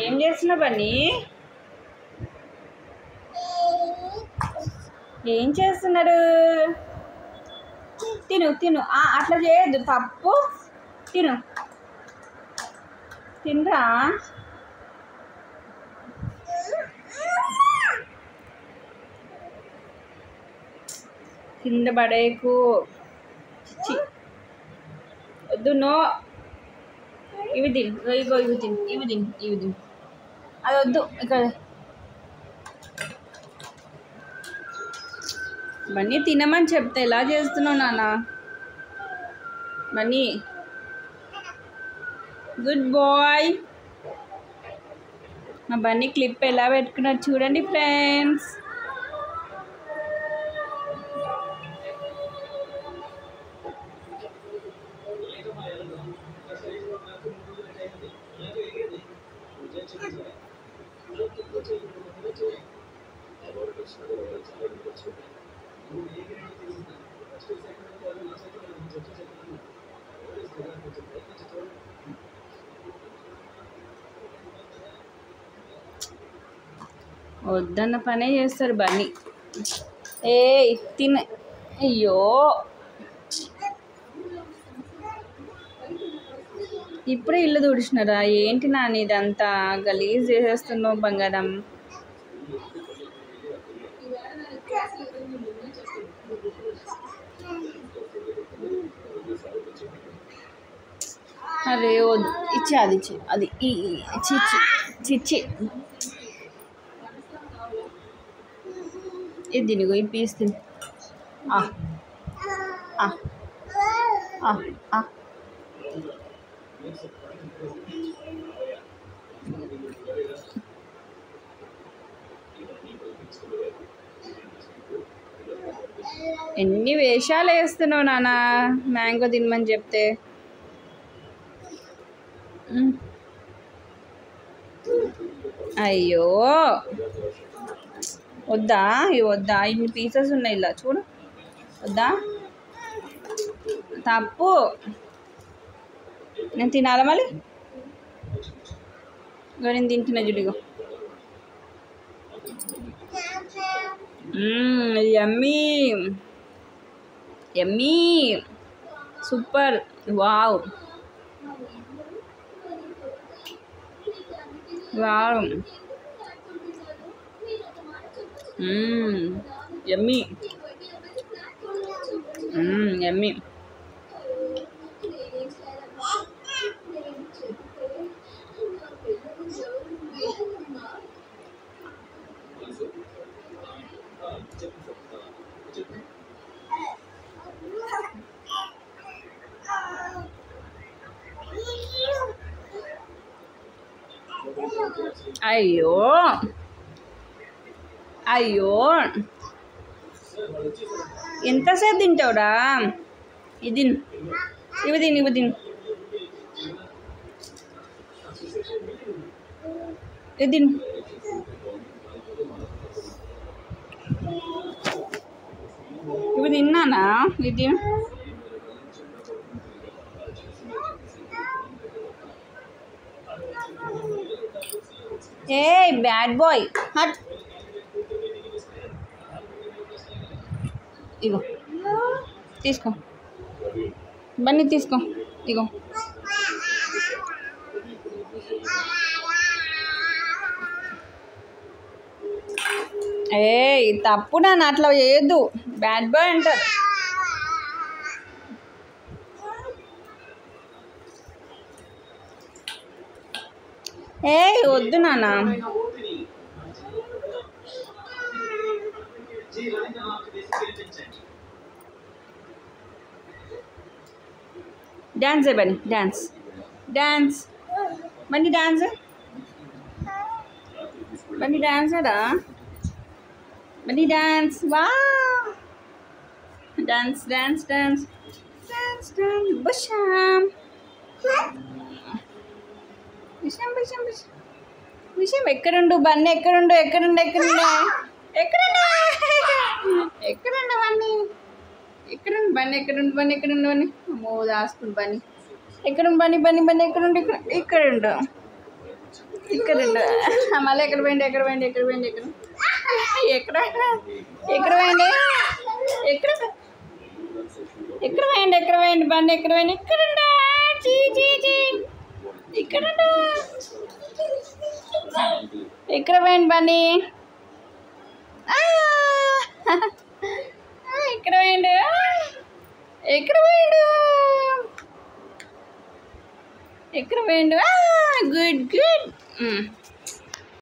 ఏం చేస్తున్నావు బన్నీ? ఏం చేస్తున్నారు? తిను తిను. అట్లా చేయొద్దు, తప్పు. తిను తినరా. కింద పడేకు. వద్దు, నో. ఇవి తిను, ఇగో ఇవి తిను, ఇవి తిను, ఇవి తిను. అది వద్దు. ఇక్కడ బన్నీ తినమని చెప్తే ఎలా చేస్తున్నావు నాన్న? Bunny good boy. మా బన్నీ క్లిప్ ఎలా పెట్టుకున్నారు చూడండి ఫ్రెండ్స్. వద్దన్న పనే చేస్తారు బన్నీ. ఏ తిన. అయ్యో, ఇప్పుడే ఇల్లు తుడిచినారా? ఏంటి నాన్న ఇదంతా గలీజ్ చేసేస్తున్నావు బంగారం. అరే ఇచ్చి అది ఇచ్చి అది చిచ్చి చిచ్చి. ఇది తినిగో, ఈ పీస్ తిని. ఎన్ని వేషాలు వేస్తున్నావు నాన్న మ్యాంగో తినమని చెప్తే. అయ్యో వద్దా? ఇవి వద్దా? ఇన్ని పీసెస్ ఉన్నాయి ఇలా చూడు. వద్దా? తప్పు. నేను తినాలా మళ్ళీ? ఇగో నేను తింటున్నా చూడిగో. యమ్మీ యమ్మీ, సూపర్, వావ్ వావ్, యమ్మీ యమ్మీ. అయ్యో అయ్యో, ఎంతసేపు తింటావురా? ఇది ఇవి తిని, ఇవి తిని, ఇది తిని. ఇవి తిన్నానా? ఇది ఏ బ్యాడ్ బాయ్, హట్. ఇగో తీసుకో బన్నీ, తీసుకో. ఇగో ఏ తప్పు నాన్న, అట్లా చేయొద్దు. బ్యాడ్ బాయ్ అంటారు. ఏ వద్దు నాన్న. Dance Bunny, dance dance Bunny, dance Bunny, dance అడా బన్నీ, డాన్స్. వా, dance dance dance dance dance. బషాం విషయం విషయం విషయం విషయం. ఎక్కడుండు బన్నీ? ఎక్కడుండు? ఎక్కడుండు? ఎక్కడుండే? ఎక్కడుండు? ఎక్కడుండు బన్నీ? ఎక్కడుండు బన్నీ? ఎక్కడుండు బన్నీ? ఎక్కడుండు బన్నీ? అమ్మో దాసుకుండు బన్నీ. ఎక్కడుండు బన్నీ? బన్నీ బన్నీ ఎక్కడుండు? ఇక్కడుండు. ఇక్కడ మళ్ళీ ఎక్కడ పోయింది ఎక్కడ పోయింది ఎక్కడ పోయింది ఎక్కడ ఎక్కడ ఎక్కడ పోయింది ఎక్కడ ఎక్కడ పోయింది ఎక్కడ పోయింది బండి ఎక్కడ పోయింది ఇక్కడుండా చీ చీ చీ ఇక్కడుండు ఎక్కడ పోయింది బండి ఎక్కడ పోయిండు ఎక్కడ పోయిండు ఎక్కడ పోయిండు గుడ్ గుడ్